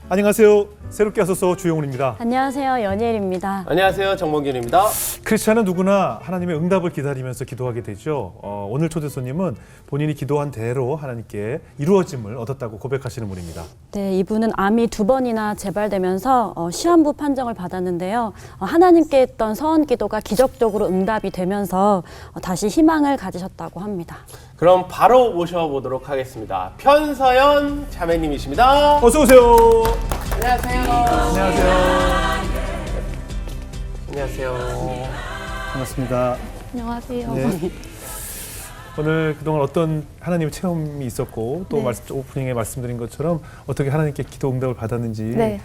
안녕하세요. 새롭게 하소서 주영훈입니다. 안녕하세요. 연예일입니다. 안녕하세요. 정몽균입니다. 크리스찬은 누구나 하나님의 응답을 기다리면서 기도하게 되죠. 오늘 초대 손님은 본인이 기도한 대로 하나님께 이루어짐을 얻었다고 고백하시는 분입니다. 네, 이분은 암이 2번이나 재발되면서 시한부 판정을 받았는데요. 하나님께 했던 서원 기도가 기적적으로 응답이 되면서 다시 희망을 가지셨다고 합니다. 그럼 바로 모셔보도록 하겠습니다. 편서연 자매님이십니다. 어서 오세요. 안녕하세요. 안녕하세요. 안녕하세요. 반갑습니다. 안녕하세요. 네. 오늘 그동안 어떤 하나님의 체험이 있었고 또 네. 오프닝에 말씀드린 것처럼 어떻게 하나님께 기도 응답을 받았는지 네.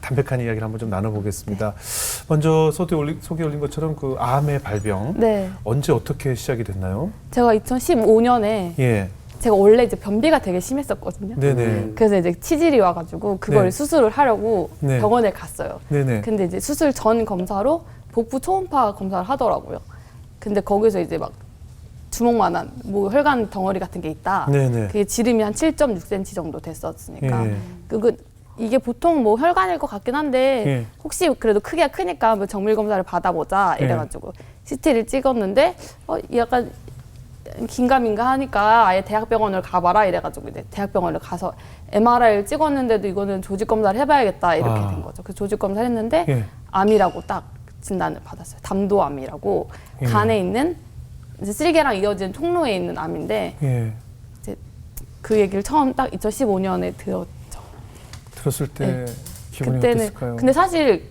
담백한 이야기를 한번 좀 나눠보겠습니다. 먼저 소개 올린 것처럼 그 암의 발병 네, 언제 어떻게 시작이 됐나요? 제가 2015년에 예, 제가 원래 이제 변비가 되게 심했었거든요. 네네, 그래서 이제 치질이 와가지고 그걸 네. 수술을 하려고 네. 병원에 갔어요. 네네. 근데 이제 수술 전 검사로 복부 초음파 검사를 하더라고요. 근데 거기서 이제 막 주먹만한 뭐 혈관 덩어리 같은 게 있다. 네네. 그게 지름이 한 7.6cm 정도 됐었으니까 예. 이게 보통 뭐 혈관일 것 같긴 한데 예. 혹시 그래도 크기가 크니까 뭐 정밀 검사를 받아보자 이래가지고 CT를 찍었는데 약간 긴가민가 하니까 아예 대학병원을 가봐라 이래가지고 이제 대학병원을 가서 MRI를 찍었는데도 이거는 조직 검사를 해봐야겠다 이렇게 된 거죠. 그 조직 검사를 했는데 예. 암이라고 딱 진단을 받았어요. 담도암이라고 예. 간에 있는 이제 쓸개랑 이어진 통로에 있는 암인데 예. 이제 그 얘기를 처음 딱 2015년에 들었죠. 들었을 때 네. 기분이 그때는 어땠을까요? 근데 사실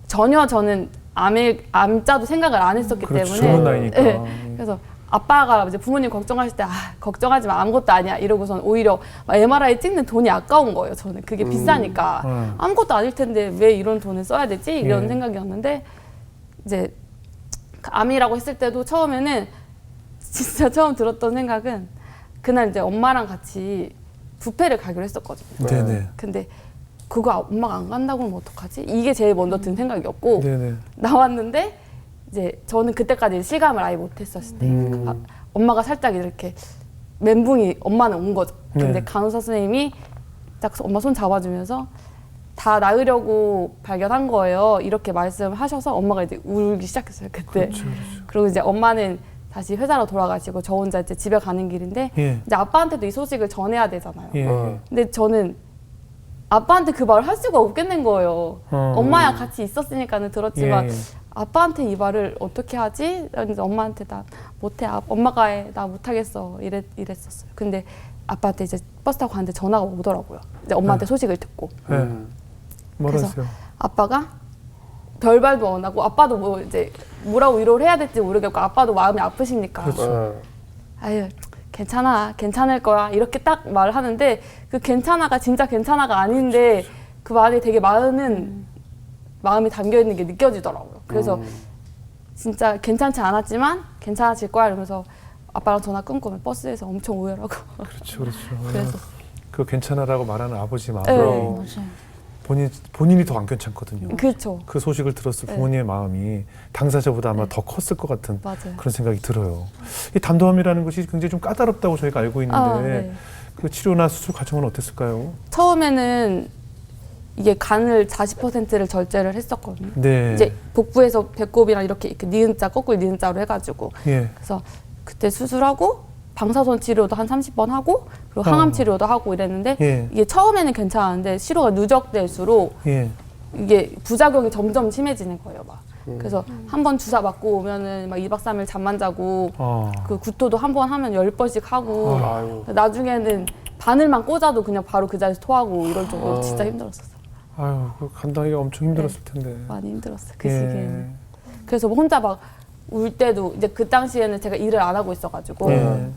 전혀 저는 암자도 생각을 안 했었기 그렇죠. 때문에 젊은 나이니까. 네. 그래서 아빠가 이제 부모님 걱정하실 때 걱정하지 마 아무것도 아니야 이러고선 오히려 MRI 찍는 돈이 아까운 거예요. 저는 그게 비싸니까 아무것도 아닐 텐데 왜 이런 돈을 써야 되지 이런 예. 생각이었는데 이제 암이라고 했을 때도 처음에는 진짜 처음 들었던 생각은 그날 이제 엄마랑 같이 뷔페를 가기로 했었거든요. 네네. 근데 그거 엄마가 안 간다고 하면 어떡하지? 이게 제일 먼저 든 생각이었고 네네. 나왔는데 이제 저는 그때까지 실감을 아예 못했었을 때 엄마가 살짝 이렇게 멘붕이 엄마는 온 거죠. 근데 네. 간호사 선생님이 딱 엄마 손 잡아주면서 다 나으려고 발견한 거예요. 이렇게 말씀하셔서 엄마가 이제 울기 시작했어요. 그때. 그렇죠, 그렇죠. 그리고 이제 엄마는 다시 회사로 돌아가시고 저 혼자 이제 집에 가는 길인데 예. 이제 아빠한테도 이 소식을 전해야 되잖아요. 예. 근데 저는 아빠한테 그 말을 할 수가 없겠는 거예요. 엄마야 같이 있었으니까는 들었지만 예, 예. 아빠한테 이 말을 어떻게 하지? 그래서 엄마한테 나 못해. 엄마가 해. 나 못하겠어. 이랬었어요. 근데 아빠한테 이제 버스 타고 가는데 전화가 오더라고요. 이제 엄마한테 소식을 듣고. 네. 뭐라 그래서 했어요? 아빠가 별말도 안 하고 아빠도 뭐 이제 뭐라고 위로를 해야 될지 모르겠고 아빠도 마음이 아프시니까 아유 괜찮아 괜찮을 거야 이렇게 딱 말을 하는데 그 괜찮아가 진짜 괜찮아가 아닌데 그 말에 되게 많은 마음이 담겨 있는 게 느껴지더라고요. 그래서 진짜 괜찮지 않았지만 괜찮아질 거야 이러면서 아빠랑 전화 끊고 버스에서 엄청 오열하고 그렇죠, 그렇죠. 그래서 그 괜찮아라고 말하는 아버지 마음. 네. 맞아요. 본인이 더 안 괜찮거든요. 그렇죠. 그 소식을 들었을 네. 부모님의 마음이 당사자보다 아마 더 컸을 것 같은 맞아요. 그런 생각이 들어요. 이 담도암이라는 것이 굉장히 좀 까다롭다고 저희가 알고 있는데 네. 그 치료나 수술 과정은 어땠을까요? 처음에는 이게 간을 40%를 절제를 했었거든요. 네. 이제 복부에서 배꼽이랑 이렇게 니은자 거꾸로 니은자로 해가지고 예. 그래서 그때 수술하고 방사선 치료도 한 30번 하고 그리고 항암 치료도 하고 이랬는데 예. 이게 처음에는 괜찮았는데 치료가 누적될수록 예. 이게 부작용이 점점 심해지는 거예요. 막 그래서 한 번 주사 맞고 오면은 막 2박 3일 잠만 자고 그 구토도 한 번 하면 10번씩 하고 아유. 나중에는 바늘만 꽂아도 그냥 바로 그 자리에서 토하고 이럴 정도로 진짜 힘들었었어요. 아유, 그 감당하기가 엄청 힘들었을 텐데. 많이 힘들었어요. 그 예. 시기에는. 그래서 뭐 혼자 막 울 때도 이제 그 당시에는 제가 일을 안 하고 있어가지고 예.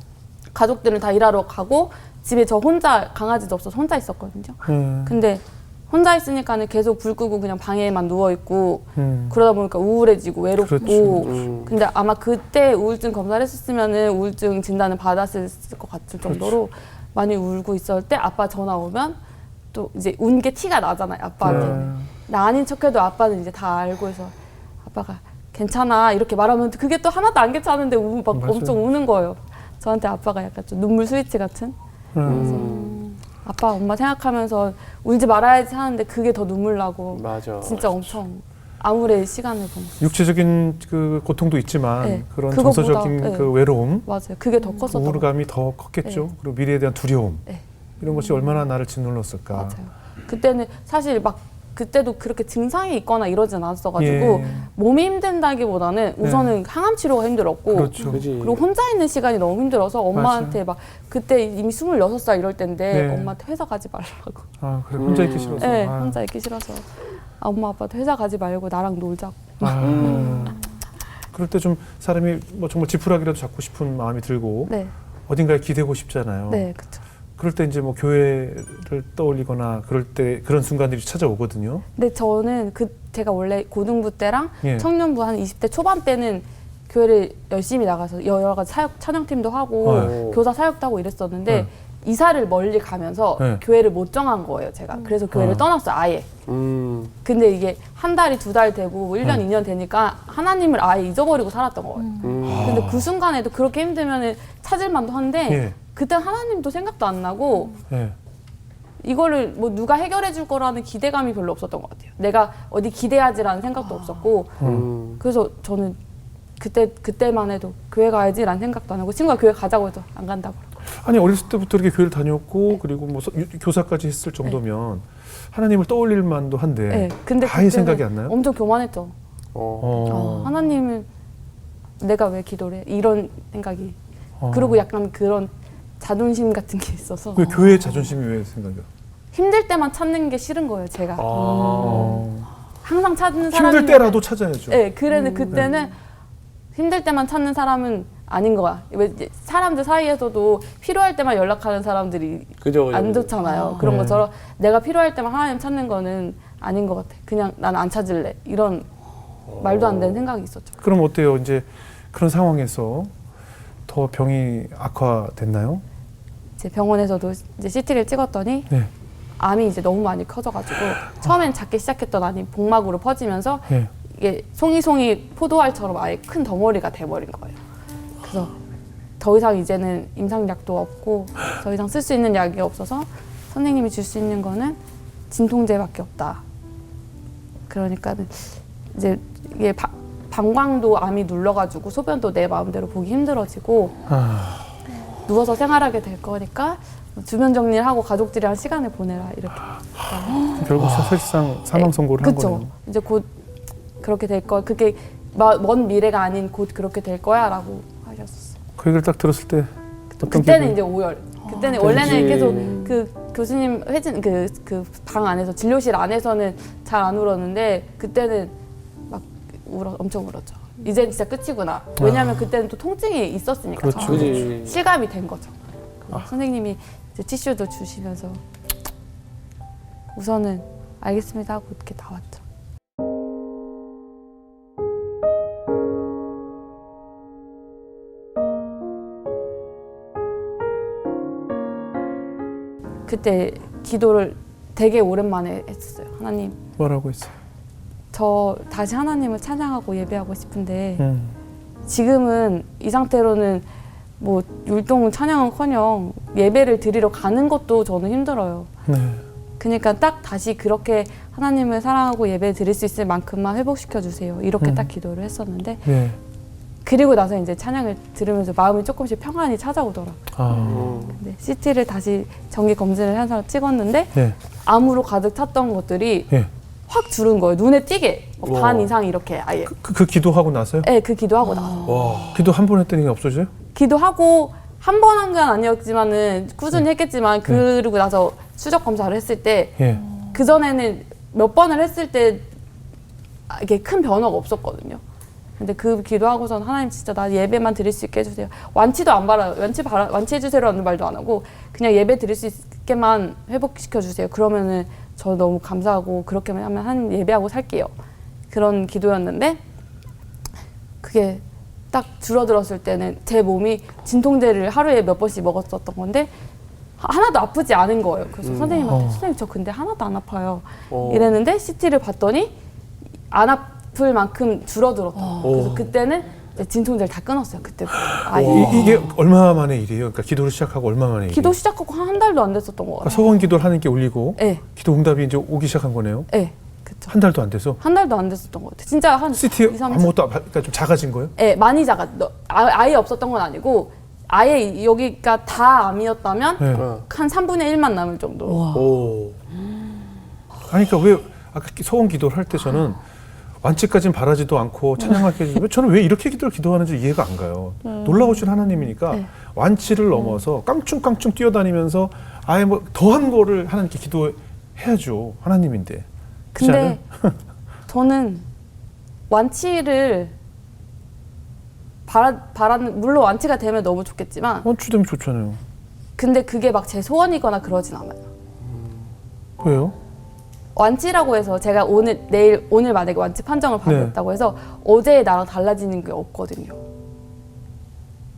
가족들은 다 일하러 가고 집에 저 혼자 강아지도 없어서 혼자 있었거든요. 근데 혼자 있으니까는 계속 불 끄고 그냥 방에만 누워 있고 그러다 보니까 우울해지고 외롭고. 그렇죠. 근데 아마 그때 우울증 검사를 했었으면은 우울증 진단을 받았을 것 같을 정도로 많이 울고 있을 때 아빠 전화 오면 또 이제 운 게 티가 나잖아요. 아빠한테. 나 아닌 척해도 아빠는 이제 다 알고 해서 아빠가 괜찮아 이렇게 말하면 그게 또 하나도 안 괜찮은데 막 맞아요. 엄청 우는 거예요. 저한테 아빠가 약간 좀 눈물 스위치 같은. 아빠 엄마 생각하면서 울지 말아야지 하는데 그게 더 눈물 나고 맞아. 진짜 엄청 암울의 시간을 보냈어요. 육체적인 그 고통도 있지만 네. 그런 그거보다, 정서적인 네. 그 외로움, 맞아요. 그게 더 컸었던 것 같아요. 우울감이 더 컸겠죠. 그리고 미래에 대한 두려움 네. 이런 것이 얼마나 나를 짓눌렀을까. 맞아요. 그때는 사실 막 그때도 그렇게 증상이 있거나 이러진 않았어가지고 예. 몸이 힘든다기보다는 우선은 항암 치료가 힘들었고 그렇죠. 그지. 그리고 혼자 있는 시간이 너무 힘들어서 엄마한테 막 그때 이미 26살 이럴 때인데 네. 엄마한테 회사 가지 말라고. 아 그래 혼자 있기 싫어서. 네, 아. 혼자 있기 싫어서 엄마 아빠도 회사 가지 말고 나랑 놀자고. 그럴 때 좀 사람이 뭐 정말 지푸라기라도 잡고 싶은 마음이 들고 네, 어딘가에 기대고 싶잖아요. 네, 그렇죠. 그럴 때 이제 뭐 교회를 떠올리거나 그럴 때 그런 순간들이 찾아오거든요. 근데 저는 제가 원래 고등부 때랑 예. 청년부 한 20대 초반 때는 교회를 열심히 나가서 여러 가지 사역 찬양팀도 하고 네. 교사 사역도 하고 이랬었는데 네. 이사를 멀리 가면서 네. 교회를 못 정한 거예요, 제가. 그래서 교회를 떠났어요, 아예. 근데 이게 한 달이 2달 되고 뭐 1년, 2년 되니까 하나님을 아예 잊어버리고 살았던 거예요. 근데 그 순간에도 그렇게 힘들면 찾을 만도 한데 예. 그때 하나님도 생각도 안 나고 예. 이거를 뭐 누가 해결해 줄 거라는 기대감이 별로 없었던 것 같아요. 내가 어디 기대하지라는 생각도 없었고 그래서 저는 그때만 해도 교회 가야지라는 생각도 안 하고 친구가 교회 가자고 해도 안 간다고 그러고. 아니 어렸을 때부터 이렇게 교회를 다녔고 그리고 뭐 교사까지 했을 정도면 하나님을 떠올릴 만도 한데 네, 근데 아예 그때는 생각이 안 나요? 엄청 교만했죠. 하나님은 내가 왜 기도를 해? 이런 생각이. 그리고 약간 그런 자존심 같은 게 있어서 그 교회의 자존심이 왜 생각이야? 힘들 때만 찾는 게 싫은 거예요, 제가. 항상 찾는 힘들 사람이 때라도 찾아야죠. 네, 그때는 힘들 때만 찾는 사람은 아닌 거야. 왜 이제 사람들 사이에서도 필요할 때만 연락하는 사람들이 그죠. 안 좋잖아요. 그런 네. 것처럼 내가 필요할 때만 하나님 찾는 거는 아닌 것 같아. 그냥 난 안 찾을래. 이런 말도 안 되는 생각이 있었죠. 그럼 어때요? 이제 그런 상황에서 더 병이 악화됐나요? 이제 병원에서도 이제 CT를 찍었더니 네. 암이 이제 너무 많이 커져가지고 처음엔 작게 시작했던 암이 복막으로 퍼지면서 네. 이게 송이송이 포도알처럼 아예 큰 덩어리가 돼버린 거예요. 그래서 더 이상 이제는 임상약도 없고 더 이상 쓸 수 있는 약이 없어서 선생님이 줄 수 있는 거는 진통제밖에 없다. 그러니까 이제 이게 방광도 암이 눌러가지고 소변도 내 마음대로 보기 힘들어지고 누워서 생활하게 될 거니까 주변 정리를 하고 가족들이랑 시간을 보내라 이렇게. 결국 사실상 사망 선고를 한 그쵸. 거네요. 이제 곧 그렇게 될 거야. 그게 먼 미래가 아닌 곧 그렇게 될 거야라고 하셨었어요. 그 얘기를 딱 들었을 때 어떤 그때는 기분이- 이제 오열. 그때는 그치. 원래는 계속 그 교수님 회진 그 방 안에서 진료실 안에서는 잘 안 울었는데 그때는 막 엄청 울었죠. 이제 진짜 끝이구나. 왜냐하면 그때는 또 통증이 있었으니까 그렇죠. 저는 그지. 실감이 된 거죠. 선생님이 이제 티슈도 주시면서 우선은 알겠습니다 하고 이렇게 나왔죠. 그때 기도를 되게 오랜만에 했었어요. 하나님, 뭐라고 했어요? 저 다시 하나님을 찬양하고 예배하고 싶은데 지금은 이 상태로는 뭐 율동 찬양은커녕 예배를 드리러 가는 것도 저는 힘들어요. 네. 그러니까 딱 다시 그렇게 하나님을 사랑하고 예배 드릴 수 있을 만큼만 회복시켜 주세요. 이렇게 딱 기도를 했었는데 네. 그리고 나서 이제 찬양을 들으면서 마음이 조금씩 평안이 찾아오더라고요. 근데 CT를 다시 정기 검진을 해서 찍었는데 네. 암으로 가득 찼던 것들이 네. 확 줄은 거예요. 눈에 띄게 우와. 반 이상 이렇게 아예. 그 기도하고 나서요? 네, 그 기도하고 나서. 와. 기도 한 번 했더니 없어져요? 기도하고 한 번 한 건 아니었지만은 꾸준히 했겠지만 그러고 나서 수적 검사를 했을 때 예. 그 전에는 몇 번을 했을 때 이게 큰 변화가 없었거든요. 근데 그 기도하고선 하나님 진짜 나 예배만 드릴 수 있게 해주세요. 완치도 안 바라요. 완치해주세요라는 말도 안 하고 그냥 예배 드릴 수 있게만 회복시켜 주세요. 그러면은 저 너무 감사하고 그렇게만 하면 한 예배하고 살게요. 그런 기도였는데 그게 딱 줄어들었을 때는 제 몸이 진통제를 하루에 몇 번씩 먹었었던 건데 하나도 아프지 않은 거예요. 그래서 선생님한테 선생님 저 근데 하나도 안 아파요. 이랬는데 CT를 봤더니 안 아플 만큼 줄어들었다. 그래서 그때는 이제 진통제를 다 끊었어요. 그때도. 이게 얼마 만의 일이에요? 그러니까 기도를 시작하고 얼마 만의 일이에요? 기도 시작하고 한 달도 안 됐었던 것 같아요. 서원 기도를 하나님께 올리고 네. 기도 응답이 이제 오기 시작한 거네요. 네, 그쵸. 한 달도 안 돼서 한 달도 안 됐었던 것 같아요. 진짜 한 CT 2, 3주. 아무것도 그러니까 좀 작아진 거예요? 네, 많이 아예 없었던 건 아니고 아예 여기가 다 암이었다면 네. 한 3분의 1만 남을 정도. 오. 아니 그러니까 왜 아까 서원 기도를 할 때 저는 완치까지는 바라지도 않고 찬양하게 해주면 저는 왜 이렇게 기도하는지 이해가 안 가요. 놀라우신 하나님이니까 네. 완치를 넘어서 깡충깡충 뛰어다니면서 아예 뭐 더한 거를 하나님께 기도해야죠. 하나님인데. 그렇지 근데 저는 완치를 바라는 물론 완치가 되면 너무 좋겠지만 완치되면 좋잖아요. 근데 그게 막 제 소원이거나 그러진 않아요. 왜요? 완치라고 해서 제가 오늘 만약에 완치 판정을 받았다고 해서 어제의 나랑 달라지는 게 없거든요.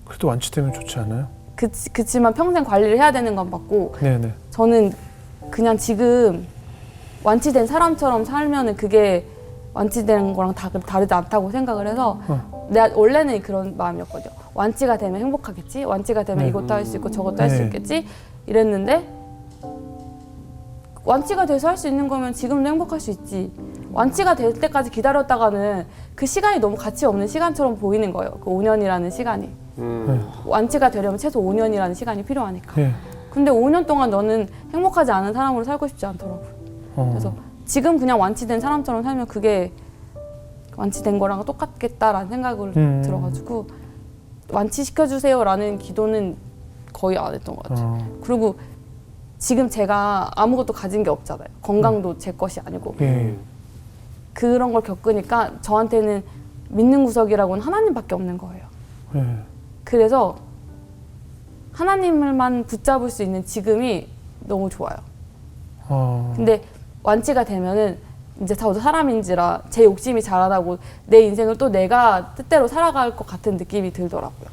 그래도 완치되면 좋지 않아요? 그치만 평생 관리를 해야 되는 건 맞고 네네. 저는 그냥 지금 완치된 사람처럼 살면은 그게 완치된 거랑 다르지 않다고 생각을 해서 내가 원래는 그런 마음이었거든요. 완치가 되면 행복하겠지? 완치가 되면 네. 이것도 할 수 있고 저것도 할 수 네. 있겠지? 이랬는데 완치가 돼서 할 수 있는 거면 지금도 행복할 수 있지. 완치가 될 때까지 기다렸다가는 그 시간이 너무 가치 없는 시간처럼 보이는 거예요. 그 5년이라는 시간이. 완치가 되려면 최소 5년이라는 시간이 필요하니까. 네. 근데 5년 동안 너는 행복하지 않은 사람으로 살고 싶지 않더라고요. 그래서 지금 그냥 완치된 사람처럼 살면 그게 완치된 거랑 똑같겠다라는 생각을 들어가지고 완치시켜주세요라는 기도는 거의 안 했던 것 같아요. 그리고 지금 제가 아무것도 가진 게 없잖아요. 건강도 제 것이 아니고. 예. 그런 걸 겪으니까 저한테는 믿는 구석이라고는 하나님밖에 없는 거예요. 예. 그래서 하나님을만 붙잡을 수 있는 지금이 너무 좋아요. 근데 완치가 되면은 이제 저도 사람인지라 제 욕심이 자라나고 내 인생을 또 내가 뜻대로 살아갈 것 같은 느낌이 들더라고요.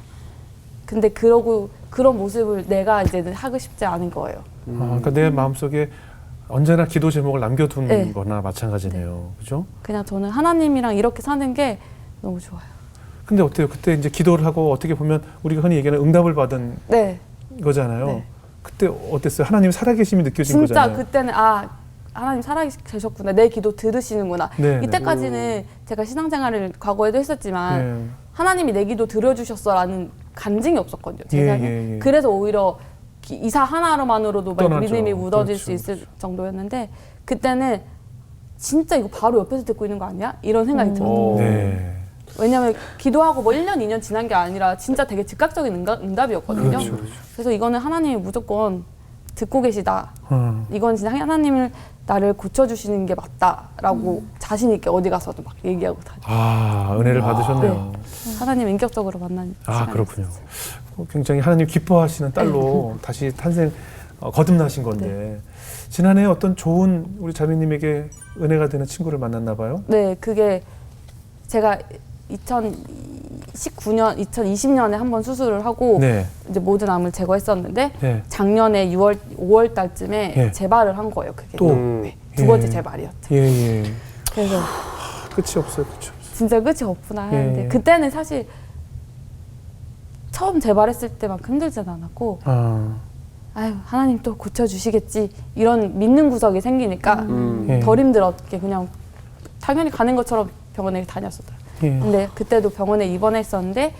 근데 그런 모습을 내가 이제는 하고 싶지 않은 거예요. 그러니까 내 마음속에 언제나 기도 제목을 남겨둔 네. 거나 마찬가지네요. 그죠? 그냥 저는 하나님이랑 이렇게 사는 게 너무 좋아요. 근데 어때요? 그때 이제 기도를 하고 어떻게 보면 우리가 흔히 얘기하는 응답을 받은 네. 거잖아요. 네. 그때 어땠어요? 하나님 살아계심이 느껴진 진짜 거잖아요. 그때는 하나님 살아계셨구나. 내 기도 들으시는구나. 네, 이때까지는 제가 신앙생활을 과거에도 했었지만 네. 하나님이 내 기도 들어주셨어라는 간증이 없었거든요. 제 예, 삶에. 예, 예. 그래서 오히려 이사 하나로만으로도 막 떠나죠. 믿음이 묻어질 그렇죠, 수 있을 정도였는데 그때는 진짜 이거 바로 옆에서 듣고 있는 거 아니야? 이런 생각이 들었어요. 네. 왜냐면 기도하고 뭐 1년, 2년 지난 게 아니라 진짜 되게 즉각적인 응답이었거든요. 그렇죠, 그렇죠. 그래서 이거는 하나님이 무조건 듣고 계시다. 어. 이건 진짜 하나님을 나를 고쳐주시는 게 맞다라고 자신 있게 어디 가서도 막 얘기하고 다녀요. 은혜를 받으셨네요. 하나님 인격적으로 만난 시간이 그렇군요. 있었어요. 굉장히 하나님 기뻐하시는 딸로 다시 탄생 거듭나신 건데 지난해 어떤 좋은 우리 자매님에게 은혜가 되는 친구를 만났나 봐요. 네, 그게 제가 2020년에 한번 수술을 하고 네. 이제 모든 암을 제거했었는데 네. 작년에 5월 달쯤에 예. 재발을 한 거예요. 그게 또? 네, 두 번째 예. 재발이었죠. 예. 그래서 끝이 없어요. 끝이 없어요. 진짜 끝이 없구나 하는데 예. 그때는 사실 처음 재발했을 때만큼 힘들지는 않았고 아유 하나님 또 고쳐주시겠지 이런 믿는 구석이 생기니까 예. 덜 힘들었게 그냥 당연히 가는 것처럼 병원에 다녔었어요. 예. 근데 그때도 병원에 입원했었는데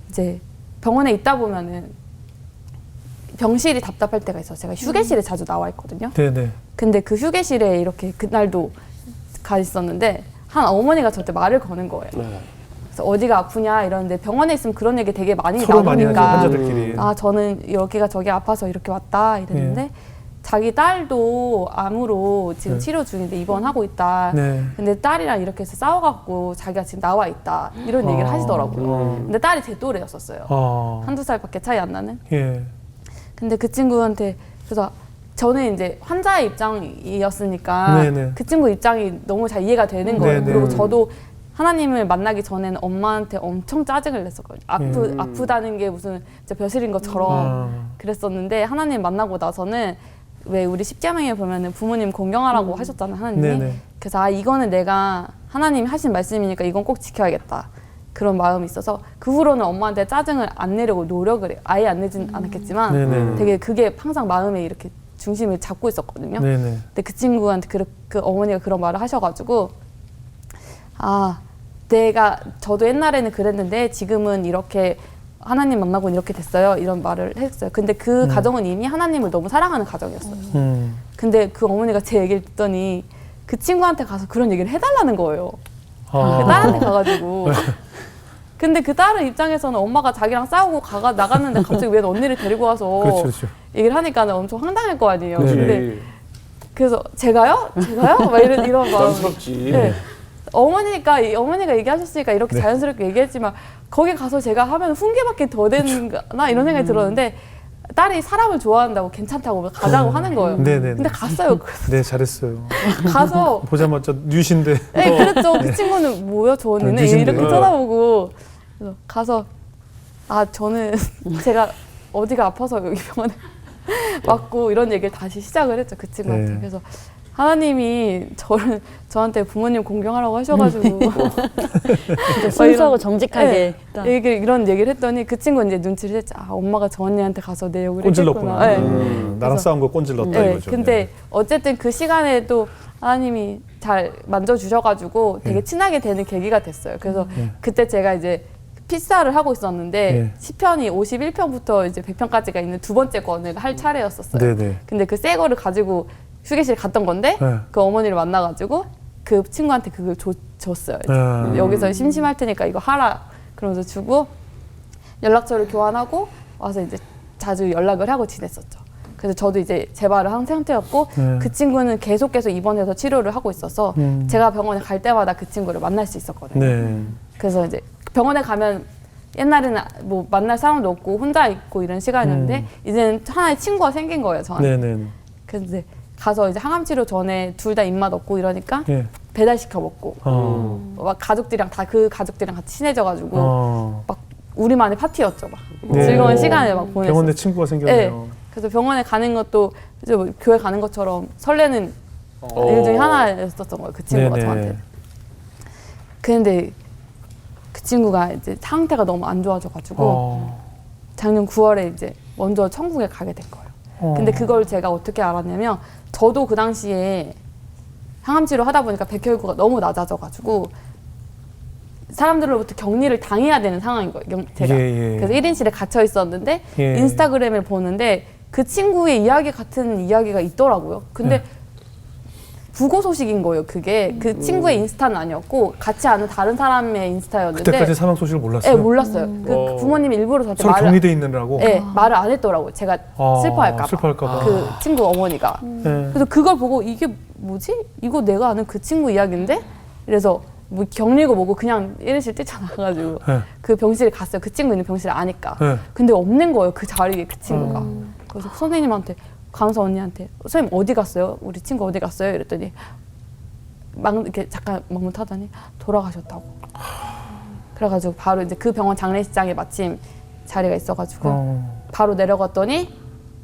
이제 병원에 있다 보면은 병실이 답답할 때가 있어요. 제가 휴게실에 자주 나와 있거든요. 네네. 근데 그 휴게실에 이렇게 그날도 가 있었는데 한 어머니가 저한테 말을 거는 거예요. 네. 그래서 어디가 아프냐 이러는데 병원에 있으면 그런 얘기 되게 많이 서로 많이 하죠. 나누니까 환자들끼리. 저는 여기가 저기 아파서 이렇게 왔다 이랬는데 예. 자기 딸도 암으로 지금 네. 치료 중인데 입원하고 있다. 네. 근데 딸이랑 이렇게 해서 싸워갖고 자기가 지금 나와 있다 이런 얘기를 하시더라고요. 근데 딸이 제 또래였었어요. 한두 살밖에 차이 안 나는. 예. 근데 그 친구한테 그래서 저는 이제 환자의 입장이었으니까 네네. 그 친구 입장이 너무 잘 이해가 되는 거예요. 네네. 그리고 저도 하나님을 만나기 전에는 엄마한테 엄청 짜증을 냈었거든요. 아프다는 게 무슨 진짜 벼슬인 것처럼 그랬었는데 하나님 만나고 나서는 왜 우리 십자명에 보면은 부모님 공경하라고 하셨잖아요, 하나님이. 네네. 그래서 이거는 내가 하나님이 하신 말씀이니까 이건 꼭 지켜야겠다. 그런 마음이 있어서 그 후로는 엄마한테 짜증을 안 내려고 노력을 해요. 아예 안 내진 않았겠지만 네네. 되게 그게 항상 마음에 이렇게 중심을 잡고 있었거든요. 네네. 근데 그 친구한테 그 어머니가 그런 말을 하셔가지고 내가 저도 옛날에는 그랬는데 지금은 이렇게 하나님 만나고 이렇게 됐어요. 이런 말을 했어요. 근데 그 가정은 이미 하나님을 너무 사랑하는 가정이었어요. 근데 그 어머니가 제 얘기를 듣더니 그 친구한테 가서 그런 얘기를 해달라는 거예요. 그 딸한테 가가지고. 근데 그 딸의 입장에서는 엄마가 자기랑 싸우고 나갔는데 갑자기 왜 언니를 데리고 와서 그렇죠, 그렇죠. 얘기를 하니까 엄청 황당할 거 아니에요. 그치. 근데 그래서 제가요? 막 이런 마음. 부담스럽지. 네. 어머니가 얘기하셨으니까 이렇게 자연스럽게 얘기했지만 거기 가서 제가 하면 훈계받기 더 되나 이런 생각이 들었는데 딸이 사람을 좋아한다고 괜찮다고 가자고 하는 거예요. 네네네. 근데 갔어요. 네, 잘했어요. 가서 보자마자 뉴신데. 네, 그랬죠. 그 친구는 뭐야 저 언니는 늦은데. 이렇게 쳐다보고 그래서 가서 저는 제가 어디가 아파서 여기 병원에 왔고 이런 얘기를 다시 시작을 했죠. 그 친구한테. 네. 그래서 하나님이 저한테 부모님 공경하라고 하셔가지고 순수하고 정직하게 딱. 이런 얘기를 했더니 그 친구는 이제 눈치를 했죠. 엄마가 저 언니한테 가서 내 욕을 꼰질렀구나. 했겠구나. 네. 나랑 그래서- 싸운 거 꼰질렀다 네, 이거죠. 근데 어쨌든 그 시간에도 하나님이 잘 만져주셔가지고 되게 친하게 되는 계기가 됐어요. 그래서 그때 제가 이제 피사를 하고 있었는데 시편이 51편부터 이제 100편까지가 있는 두 번째 권을 할 차례였었어요. 네네. 근데 그 새 거를 가지고 휴게실 갔던 건데 네. 그 어머니를 만나가지고 그 친구한테 그걸 줬어요. 아. 여기서 심심할 테니까 이거 하라 그러면서 주고 연락처를 교환하고 와서 이제 자주 연락을 하고 지냈었죠. 그래서 저도 이제 재발을 한 상태였고 그 친구는 계속해서 입원해서 치료를 하고 있어서 제가 병원에 갈 때마다 그 친구를 만날 수 있었거든요. 네. 그래서 이제 병원에 가면 옛날에는 뭐 만날 사람도 없고 혼자 있고 이런 시간이었는데 이제는 하나의 친구가 생긴 거예요, 저한테. 네네. 그래서 이제 가서 이제 항암 치료 전에 둘 다 입맛 없고 이러니까 예. 배달 시켜 먹고 어. 막 가족들이랑 그 가족들이랑 같이 친해져가지고 어. 막 우리만의 파티였죠, 막 네. 즐거운 시간을 막 보냈어요. 병원 내 친구가 생겼네요. 네. 그래서 병원에 가는 것도 이제 뭐 교회 가는 것처럼 설레는 일 중에 하나였었던 거예요, 그 친구가 네네. 저한테. 근데 그 친구가 이제 상태가 너무 안 좋아져가지고 작년 9월에 이제 먼저 천국에 가게 된 거예요. 근데 그걸 제가 어떻게 알았냐면 저도 그 당시에 항암치료 하다 보니까 백혈구가 너무 낮아져가지고 사람들로부터 격리를 당해야 되는 상황인 거예요. 제가. 예. 그래서 1인실에 갇혀 있었는데 예. 인스타그램을 보는데 그 친구의 이야기 같은 이야기가 있더라고요. 근데 부고 소식인 거예요. 그게 그 친구의 인스타는 아니었고 같이 아는 다른 사람의 인스타였는데 그때까지 사망 소식을 몰랐어요. 네, 몰랐어요. 그 부모님이 일부러 저한테 서로 말을 격리돼 있느라고. 네, 말을 안 했더라고요. 제가 슬퍼할까 봐. 슬퍼할까 봐. 그 친구 어머니가. 네. 그래서 그걸 보고 이게 뭐지? 이거 내가 아는 그 친구 이야기인데? 그래서 뭐 격리고 뭐고 그냥 1인실 뛰쳐나가가지고 네. 그 병실에 갔어요. 그 친구 있는 병실을 아니까. 네. 근데 없는 거예요. 그 자리에 그 친구가. 그래서 선생님한테 간호사 언니한테 선생님 어디 갔어요? 우리 친구 어디 갔어요? 이랬더니 막 이렇게 잠깐 머뭇하더니 돌아가셨다고. 그래가지고 바로 이제 그 병원 장례식장에 마침 자리가 있어가지고 바로 내려갔더니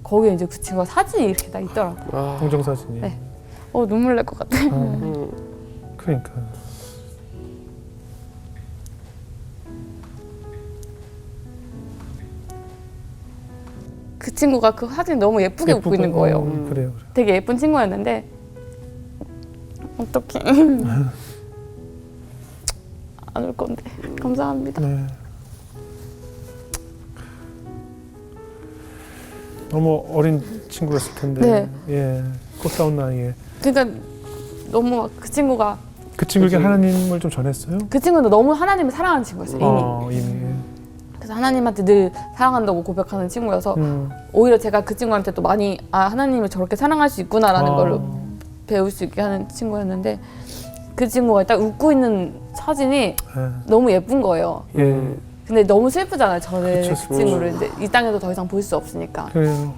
거기에 이제 그 친구가 사진이 이렇게 다 있더라고요. 공정 사진이. 네. 눈물 날 것 같아. 그러니까. 그 친구가 그 사진 너무 예쁘게 웃고 있는 거예요. 그래요. 되게 예쁜 친구였는데 어떡해. 안 올 건데. 감사합니다. 네. 너무 어린 친구였을 텐데. 네. 예. 꽃다운 나이에. 그러니까 너무 막 그 친구가 그 친구에게 하나님을 좀 전했어요? 그 친구는 너무 하나님을 사랑하는 친구였어요. 이미. 이미. 그래서 하나님한테 늘 사랑한다고 고백하는 친구여서 오히려 제가 그 친구한테 또 많이 하나님을 저렇게 사랑할 수 있구나라는 걸로 배울 수 있게 하는 친구였는데 그 친구가 딱 웃고 있는 사진이 너무 예쁜 거예요. 예. 근데 너무 슬프잖아요. 저는 그쵸, 그 친구를 이제 이 땅에서 더 이상 볼 수 없으니까. 그래요.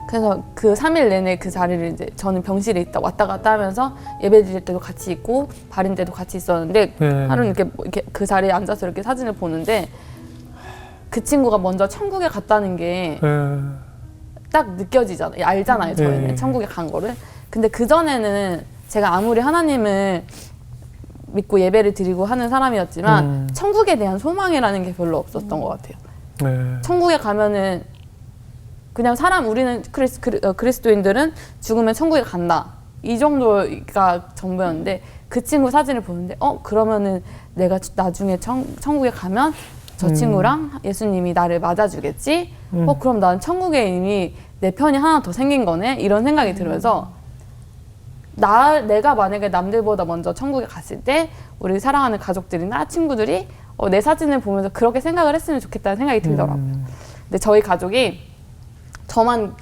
그래서 그 3일 내내 그 자리를 이제 저는 병실에 있다 왔다 갔다 하면서 예배 드릴 때도 같이 있고 발인 때도 같이 있었는데 네. 하루는 이렇게 그 자리에 앉아서 이렇게 사진을 보는데 그 친구가 먼저 천국에 갔다는 게 딱 예. 느껴지잖아요. 알잖아요. 저희는 네. 천국에 간 거를. 근데 그 전에는 제가 아무리 하나님을 믿고 예배를 드리고 하는 사람이었지만 천국에 대한 소망이라는 게 별로 없었던 것 같아요. 네. 천국에 가면은 그냥 우리는 그리스도인들은 죽으면 천국에 간다. 이 정도가 전부였는데 그 친구 사진을 보는데 그러면은 내가 나중에 천국에 가면 저 친구랑 예수님이 나를 맞아주겠지? 그럼 난 천국에 이미 내 편이 하나 더 생긴 거네? 이런 생각이 들면서 내가 만약에 남들보다 먼저 천국에 갔을 때 우리 사랑하는 가족들이나 친구들이 내 사진을 보면서 그렇게 생각을 했으면 좋겠다는 생각이 들더라고요. 근데 저희 가족이 저만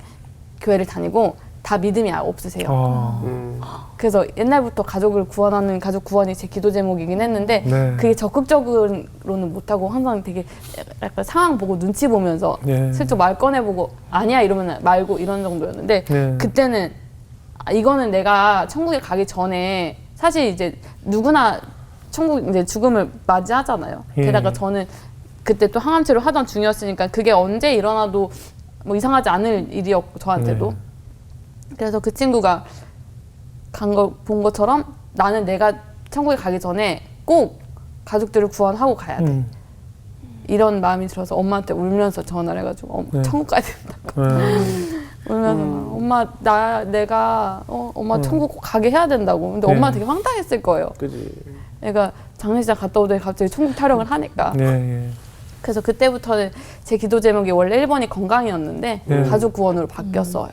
교회를 다니고 다 믿음이 없으세요. 그래서 옛날부터 가족을 구원하는 가족 구원이 제 기도 제목이긴 했는데 네. 그게 적극적으로는 못하고 항상 되게 약간 상황 보고 눈치 보면서 네. 슬쩍 말 꺼내보고 아니야 이러면 말고 이런 정도였는데 네. 그때는 이거는 내가 천국에 가기 전에 사실 이제 누구나 천국 이제 죽음을 맞이하잖아요. 예. 게다가 저는 그때 또 항암 치료 하던 중이었으니까 그게 언제 일어나도 뭐 이상하지 않을 일이었고 저한테도. 네. 그래서 그 친구가 본 것처럼 나는 내가 천국에 가기 전에 꼭 가족들을 구원하고 가야 돼. 이런 마음이 들어서 엄마한테 울면서 전화를 해가지고 네. 천국 가야 된다고. 울면서 막, 엄마 내가 엄마 천국 꼭 가게 해야 된다고. 근데 네. 엄마가 되게 황당했을 거예요. 그지. 애가 장례식장 갔다 오더니 갑자기 천국 타령을 하니까. 네. 그래서 그때부터는 제 기도 제목이 원래 1번이 건강이었는데 네. 가족 구원으로 바뀌었어요.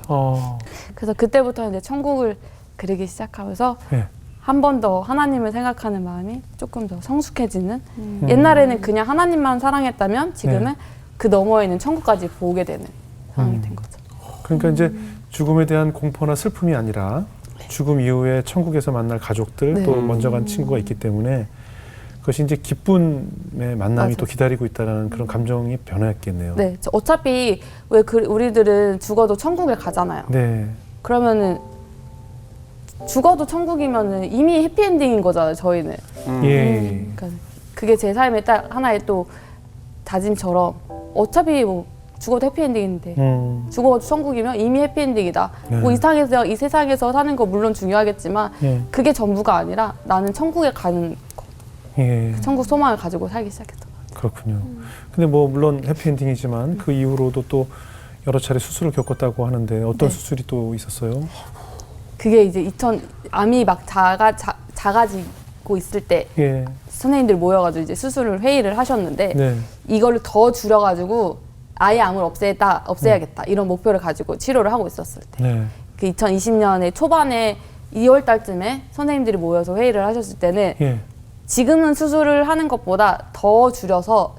그래서 그때부터 이제 천국을 그리기 시작하면서 네. 한 번 더 하나님을 생각하는 마음이 조금 더 성숙해지는 옛날에는 그냥 하나님만 사랑했다면 지금은 네. 그 너머에 있는 천국까지 보게 되는 상황이 된 거죠. 그러니까 이제 죽음에 대한 공포나 슬픔이 아니라 죽음 이후에 천국에서 만날 가족들 네. 또 먼저 간 친구가 있기 때문에 그것이 이제 기쁨의 만남이 맞아요. 또 기다리고 있다는 그런 감정이 변화했겠네요. 네, 어차피 왜 우리들은 죽어도 천국에 가잖아요. 네. 그러면은 죽어도 천국이면은 이미 해피엔딩인 거잖아요. 저희는. 예. 그러니까 그게 제 삶의 딱 하나의 또 다짐처럼 어차피 뭐 죽어도 해피엔딩인데 죽어도 천국이면 이미 해피엔딩이다. 네. 뭐 이 세상에서 사는 거 물론 중요하겠지만 예. 그게 전부가 아니라 나는 천국에 가는 거, 예. 천국 소망을 가지고 살기 시작했던 거예요. 그렇군요. 근데 뭐 물론 해피엔딩이지만 그 이후로도 또 여러 차례 수술을 겪었다고 하는데 어떤 네. 수술이 또 있었어요? 그게 이제 암이 막 작아지고 있을 때 예. 선생님들 모여가지고 이제 수술을 회의를 하셨는데 네. 이거를 더 줄여가지고 아예 암을 없애야겠다 이런 목표를 가지고 치료를 하고 있었을 때 네. 그 2020년에 초반에 2월 달쯤에 선생님들이 모여서 회의를 하셨을 때는 예. 지금은 수술을 하는 것보다 더 줄여서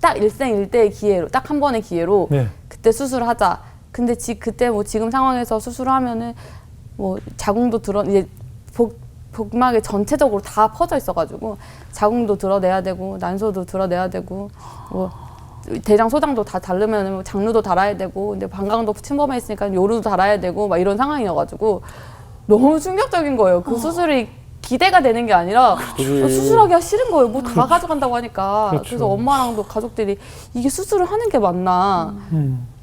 딱 일생일대의 기회로 딱 한 번의 기회로 네. 그때 수술을 하자. 근데 그때 뭐 지금 상황에서 수술을 하면은 뭐 자궁도 이제 복막에 전체적으로 다 퍼져 있어가지고 자궁도 드러내야 되고 난소도 드러내야 되고 뭐 대장 소장도 다 다르면 뭐 장루도 달아야 되고 근데 방광도 침범해 있으니까 요루도 달아야 되고 막 이런 상황이어가지고 너무 충격적인 거예요. 그 수술이 기대가 되는 게 아니라 수술하기가 싫은 거예요. 뭐 다 가져간다고 하니까. 그렇죠. 그래서 엄마랑도 가족들이 이게 수술을 하는 게 맞나?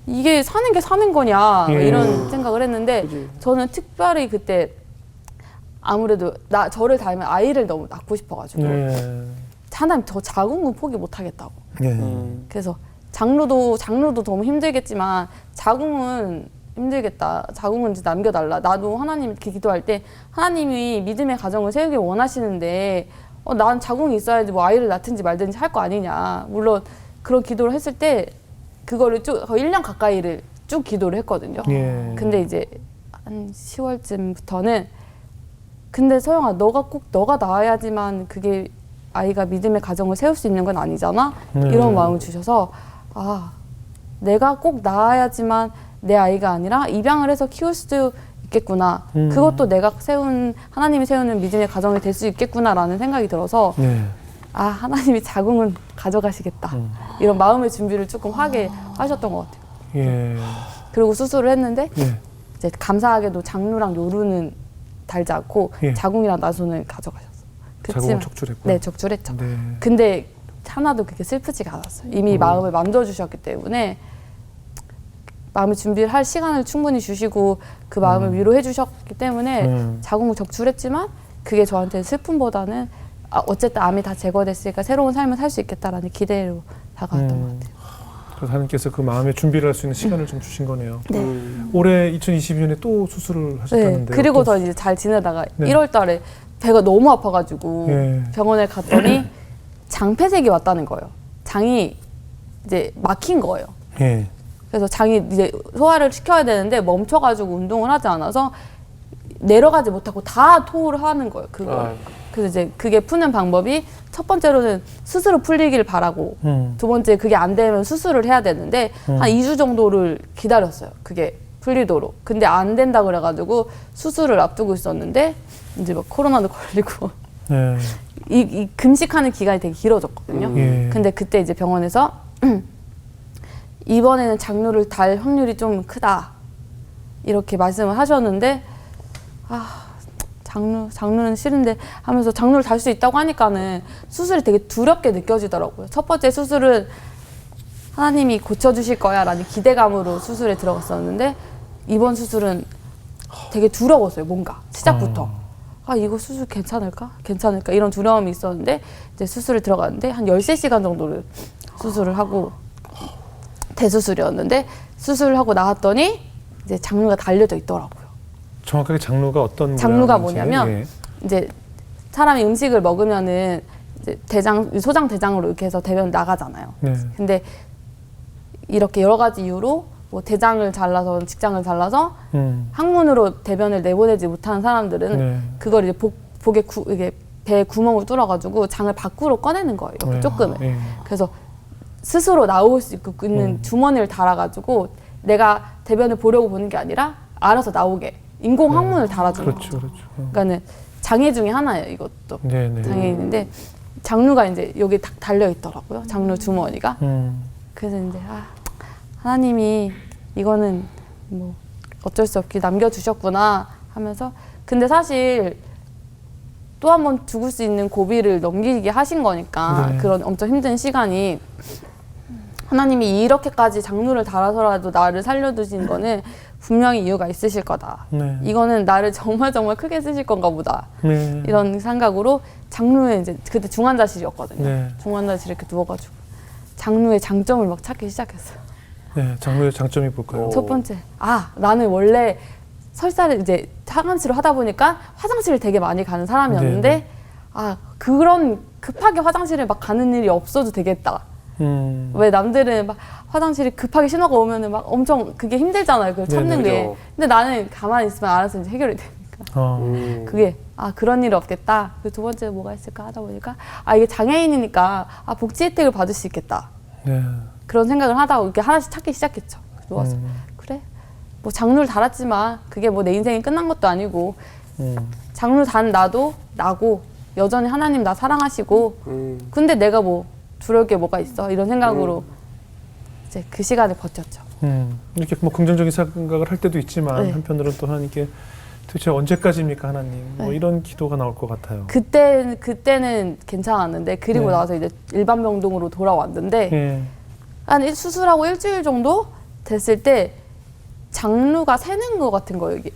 이게 사는 게 사는 거냐? 예. 이런 생각을 했는데 저는 특별히 그때 아무래도 저를 닮은 아이를 너무 낳고 싶어가지고 예. 하나님 저 자궁은 포기 못 하겠다고. 예. 그래서 장루도 너무 힘들겠지만 자궁은 힘들겠다. 자궁은 이제 남겨달라. 나도 하나님 이렇게 기도할 때 하나님이 믿음의 가정을 세우길 원하시는데 난 자궁이 있어야지 뭐 아이를 낳든지 말든지 할 거 아니냐. 물론 그런 기도를 했을 때 그거를 거의 1년 가까이를 쭉 기도를 했거든요. 예. 근데 이제 한 10월쯤부터는 근데 소영아 너가 낳아야지만 그게 아이가 믿음의 가정을 세울 수 있는 건 아니잖아. 이런 마음을 주셔서 내가 꼭 낳아야지만 내 아이가 아니라 입양을 해서 키울 수도 있겠구나. 그것도 내가 하나님이 세우는 믿음의 가정이 될 수 있겠구나라는 생각이 들어서 네. 하나님이 자궁은 가져가시겠다. 이런 마음의 준비를 조금 하게 하셨던 것 같아요. 예. 그리고 수술을 했는데 예. 이제 감사하게도 장루랑 요루는 달지 않고 예. 자궁이랑 나소는 가져가셨어요. 자궁을 적출했고. 네, 적출했죠. 네. 근데 하나도 그렇게 슬프지가 않았어요. 이미 마음을 만져주셨기 때문에 마음의 준비를 할 시간을 충분히 주시고 그 마음을 위로해 주셨기 때문에 자궁을 적출했지만 그게 저한테 슬픔보다는 어쨌든 암이 다 제거됐으니까 새로운 삶을 살 수 있겠다라는 기대로 다가왔던 것 같아요. 그래서 하나님께서 그 마음의 준비를 할 수 있는 시간을 좀 주신 거네요. 네. 올해 2022년에 또 수술을 네. 하셨다는데. 그리고 더 이제 잘 지내다가 네. 1월 달에 배가 너무 아파가지고 예. 병원에 갔더니 장폐색이 왔다는 거예요. 장이 이제 막힌 거예요. 예. 그래서 장이 이제 소화를 시켜야 되는데 멈춰가지고 운동을 하지 않아서 내려가지 못하고 다 토를 하는 거예요. 그거. 그래서 이제 그게 푸는 방법이 첫 번째로는 스스로 풀리길 바라고 두 번째 그게 안 되면 수술을 해야 되는데 한 2주 정도를 기다렸어요. 그게 풀리도록. 근데 안 된다 그래가지고 수술을 앞두고 있었는데 이제 막 코로나도 걸리고 예. 이 금식하는 기간이 되게 길어졌거든요. 예. 근데 그때 이제 병원에서 이번에는 장루를 달 확률이 좀 크다 이렇게 말씀을 하셨는데 장루는 싫은데 하면서 장루를 달 수 있다고 하니까는 수술이 되게 두렵게 느껴지더라고요. 첫 번째 수술은 하나님이 고쳐주실 거야 라는 기대감으로 수술에 들어갔었는데 이번 수술은 되게 두려웠어요. 뭔가 시작부터 이거 수술 괜찮을까 이런 두려움이 있었는데 이제 수술에 들어갔는데 한 13시간 정도를 수술을 하고 대수술이었는데 수술을 하고 나왔더니 이제 장루가 달려져 있더라고요. 정확하게 장루가 어떤 장루가 모양인지? 뭐냐면 예. 이제 사람이 음식을 먹으면은 이제 소장 대장으로 이렇게 해서 대변 나가잖아요. 네. 근데 이렇게 여러 가지 이유로 뭐 대장을 잘라서 직장을 잘라서 항문으로 대변을 내보내지 못하는 사람들은 네. 그걸 이제 복에 이게 배 구멍을 뚫어가지고 장을 밖으로 꺼내는 거예요. 이렇게 네. 조금을. 예. 그래서 스스로 나올 수 있는 주머니를 달아가지고 내가 대변을 보려고 보는 게 아니라 알아서 나오게 인공 항문을 달아주는 그렇죠, 거죠. 그렇죠. 그러니까는 장애 중에 하나예요. 이것도 네네. 장애인인데 장루가 이제 여기 딱 달려 있더라고요. 장루 주머니가. 그래서 이제 하나님이 이거는 뭐 어쩔 수 없게 남겨주셨구나 하면서 근데 사실 또 한 번 죽을 수 있는 고비를 넘기게 하신 거니까 네. 그런 엄청 힘든 시간이 하나님이 이렇게까지 장루를 달아서라도 나를 살려두신 거는 분명히 이유가 있으실 거다. 네. 이거는 나를 정말 크게 쓰실 건가 보다. 네. 이런 생각으로 장루에 이제 그때 중환자실이었거든요. 네. 중환자실에 이렇게 누워가지고 장루의 장점을 막 찾기 시작했어요. 네, 장루의 장점이 뭘까요? 첫 번째, 나는 원래 설사를 이제 항암치료 하다 보니까 화장실을 되게 많이 가는 사람이었는데 네. 그런 급하게 화장실에 막 가는 일이 없어도 되겠다. 왜 남들은 막 화장실에 급하게 신호가 오면은 막 엄청 그게 힘들잖아요. 그걸 참는 네네. 게. 근데 나는 가만히 있으면 알아서 이제 해결이 되니까. 그게 그런 일이 없겠다. 그 두 번째 뭐가 있을까 하다 보니까 이게 장애인이니까 복지 혜택을 받을 수 있겠다. 네. 그런 생각을 하다가 이렇게 하나씩 찾기 시작했죠. 좋았어. 그래? 뭐 장루를 달았지만 그게 뭐 내 인생이 끝난 것도 아니고 장루 단 나도 나고 여전히 하나님 나 사랑하시고 근데 내가 뭐 두려울 게 뭐가 있어 이런 생각으로 이제 그 시간을 버텼죠. 이렇게 뭐 긍정적인 생각을 할 때도 있지만 네. 한편으로는 또 하나님께 도대체 언제까지입니까 하나님 뭐 네. 이런 기도가 나올 것 같아요. 그때는 괜찮았는데 그리고 네. 나서 이제 일반 병동으로 돌아왔는데 예. 한 수술하고 일주일 정도 됐을 때 장루가 새는 것 같은 거예요. 이게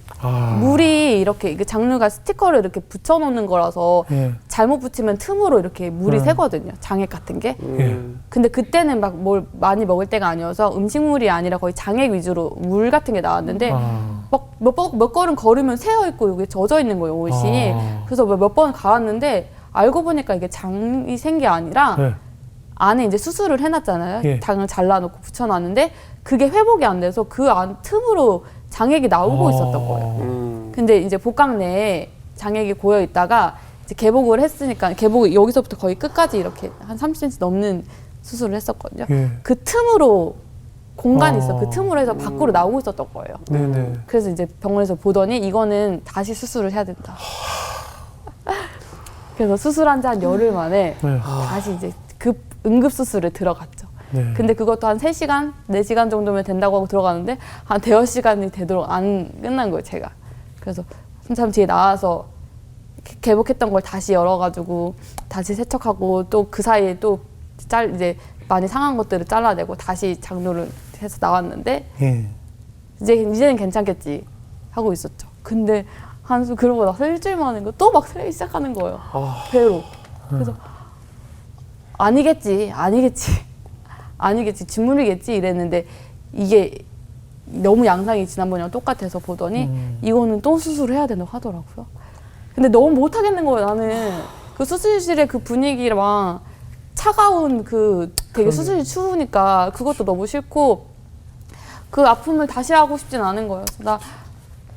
물이 이렇게 이게 장루가 스티커를 이렇게 붙여놓는 거라서 예. 잘못 붙이면 틈으로 이렇게 물이 음. 새거든요. 장액 같은 게. 예. 근데 그때는 막 뭘 많이 먹을 때가 아니어서 음식물이 아니라 거의 장액 위주로 물 같은 게 나왔는데 막 몇 걸음 걸으면 새어 있고 여기 젖어 있는 거예요, 옷이. 그래서 몇 번 갈았는데 알고 보니까 이게 장이 센 게 아니라 네. 안에 이제 수술을 해놨잖아요. 예. 장을 잘라놓고 붙여놨는데 그게 회복이 안 돼서 그 안 틈으로 장액이 나오고 있었던 거예요. 근데 이제 복강 내에 장액이 고여 있다가 이제 개복을 했으니까 개복이 여기서부터 거의 끝까지 이렇게 한 30cm 넘는 수술을 했었거든요. 예. 그 틈으로 공간이 있어. 그 틈으로 해서 밖으로 나오고 있었던 거예요. 네네. 그래서 이제 병원에서 보더니 이거는 다시 수술을 해야 된다. 그래서 수술한 지 한 열흘 만에 네. 다시 이제 응급 수술에 들어갔죠. 네. 근데 그것도 한 3시간, 4시간 정도면 된다고 하고 들어가는데 한 대여 시간이 되도록 안 끝난 거예요, 제가. 그래서 한참 뒤에 나와서 개복했던 걸 다시 열어가지고 다시 세척하고 또 그 사이에 또 이제 많이 상한 것들을 잘라내고 다시 장루를 해서 나왔는데 예. 이제는 괜찮겠지 하고 있었죠. 근데 그러고 나서 일주일 만에 또 막 새기 시작하는 거예요. 배로. 그래서 아니겠지 진물이겠지 이랬는데 이게 너무 양상이 지난번이랑 똑같아서 보더니 이거는 또 수술해야 된다고 하더라고요. 근데 너무 못하겠는 거예요. 나는 그 수술실의 그 분위기랑 차가운 그 되게 수술이 추우니까 그것도 너무 싫고 그 아픔을 다시 하고 싶진 않은 거예요. 나